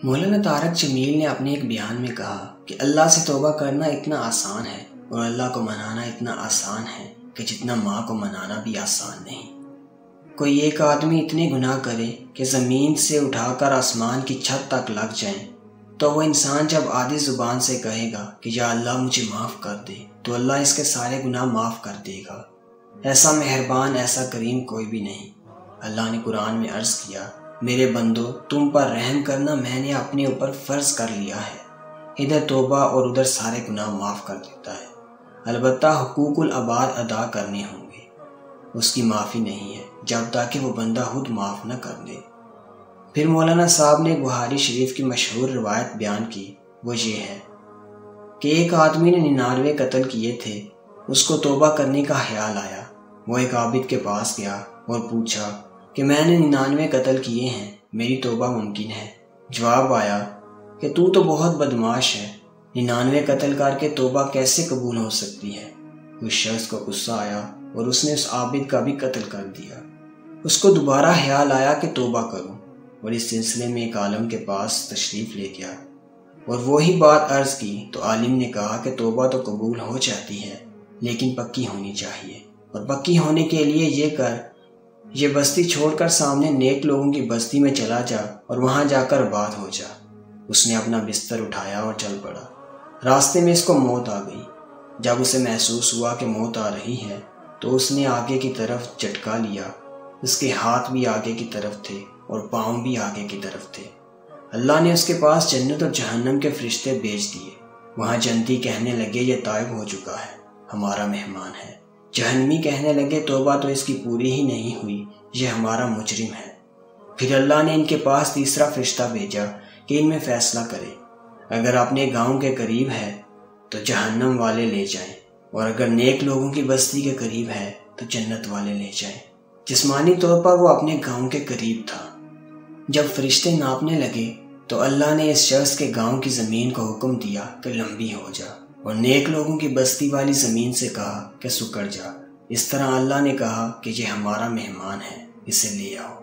مولانا طارق جمیل نے اپنے ایک بیان میں کہا کہ اللہ سے توبہ کرنا اتنا آسان ہے اور اللہ کو منانا اتنا آسان ہے کہ جتنا ماں کو منانا بھی آسان نہیں۔ کوئی ایک آدمی اتنے گناہ کرے کہ زمین سے اٹھا کر آسمان کی چھت تک لگ جائیں، تو وہ انسان جب آدھی زبان سے کہے گا کہ یا اللہ مجھے معاف کر دے، تو اللہ اس کے سارے گناہ معاف کر دے گا۔ ایسا مہربان، ایسا کریم کوئی بھی نہیں۔ اللہ نے قرآن میں عرض کیا، میرے بندو تم پر رحم کرنا میں نے اپنے اوپر فرض کر لیا ہے۔ ادھر توبہ اور ادھر سارے گناہ معاف کر دیتا ہے، البتہ حقوق العباد ادا کرنے ہوں گے۔ اس کی معافی نہیں ہے جب تک کہ وہ بندہ خود معاف نہ کر دے۔ پھر مولانا صاحب نے بخاری شریف کی مشہور روایت بیان کی، وہ یہ ہے کہ ایک آدمی نے 99 قتل کیے تھے، اس کو توبہ کرنے کا خیال آیا۔ وہ ایک عابد کے پاس گیا اور پوچھا کہ میں نے 99 قتل کیے ہیں، میری توبہ ممکن ہے؟ جواب آیا کہ تو بہت بدمعاش ہے، 99 قتل کر کے توبہ کیسے قبول ہو سکتی ہے؟ اس شخص کو غصہ آیا اور اس نے اس عابد کا بھی قتل کر دیا۔ اس کو دوبارہ خیال آیا کہ توبہ کروں، اور اس سلسلے میں ایک عالم کے پاس تشریف لے گیا اور وہی بات عرض کی تو عالم نے کہا کہ توبہ تو قبول ہو جاتی ہے لیکن پکی ہونی چاہیے، اور پکی ہونے کے لیے یہ بستی چھوڑ کر سامنے نیک لوگوں کی بستی میں چلا جا اور وہاں جا کر بات ہو جا۔ اس نے اپنا بستر اٹھایا اور چل پڑا۔ راستے میں اس کو موت آ گئی۔ جب اسے محسوس ہوا کہ موت آ رہی ہے تو اس نے آگے کی طرف جھٹکا لیا۔ اس کے ہاتھ بھی آگے کی طرف تھے اور پاؤں بھی آگے کی طرف تھے۔ اللہ نے اس کے پاس جنت اور جہنم کے فرشتے بھیج دیے۔ وہاں جنتی کہنے لگے یہ تائب ہو چکا ہے، ہمارا مہمان ہے۔ جہنمی کہنے لگے توبہ تو اس کی پوری ہی نہیں ہوئی، یہ ہمارا مجرم ہے۔ پھر اللہ نے ان کے پاس تیسرا فرشتہ بھیجا کہ ان میں فیصلہ کرے، اگر اپنے گاؤں کے قریب ہے تو جہنم والے لے جائیں، اور اگر نیک لوگوں کی بستی کے قریب ہے تو جنت والے لے جائیں۔ جسمانی طور پر وہ اپنے گاؤں کے قریب تھا۔ جب فرشتے ناپنے لگے تو اللہ نے اس شخص کے گاؤں کی زمین کو حکم دیا کہ لمبی ہو جا، اور نیک لوگوں کی بستی والی زمین سے کہا کہ سکڑ جا۔ اس طرح اللہ نے کہا کہ یہ ہمارا مہمان ہے، اسے لے آؤ۔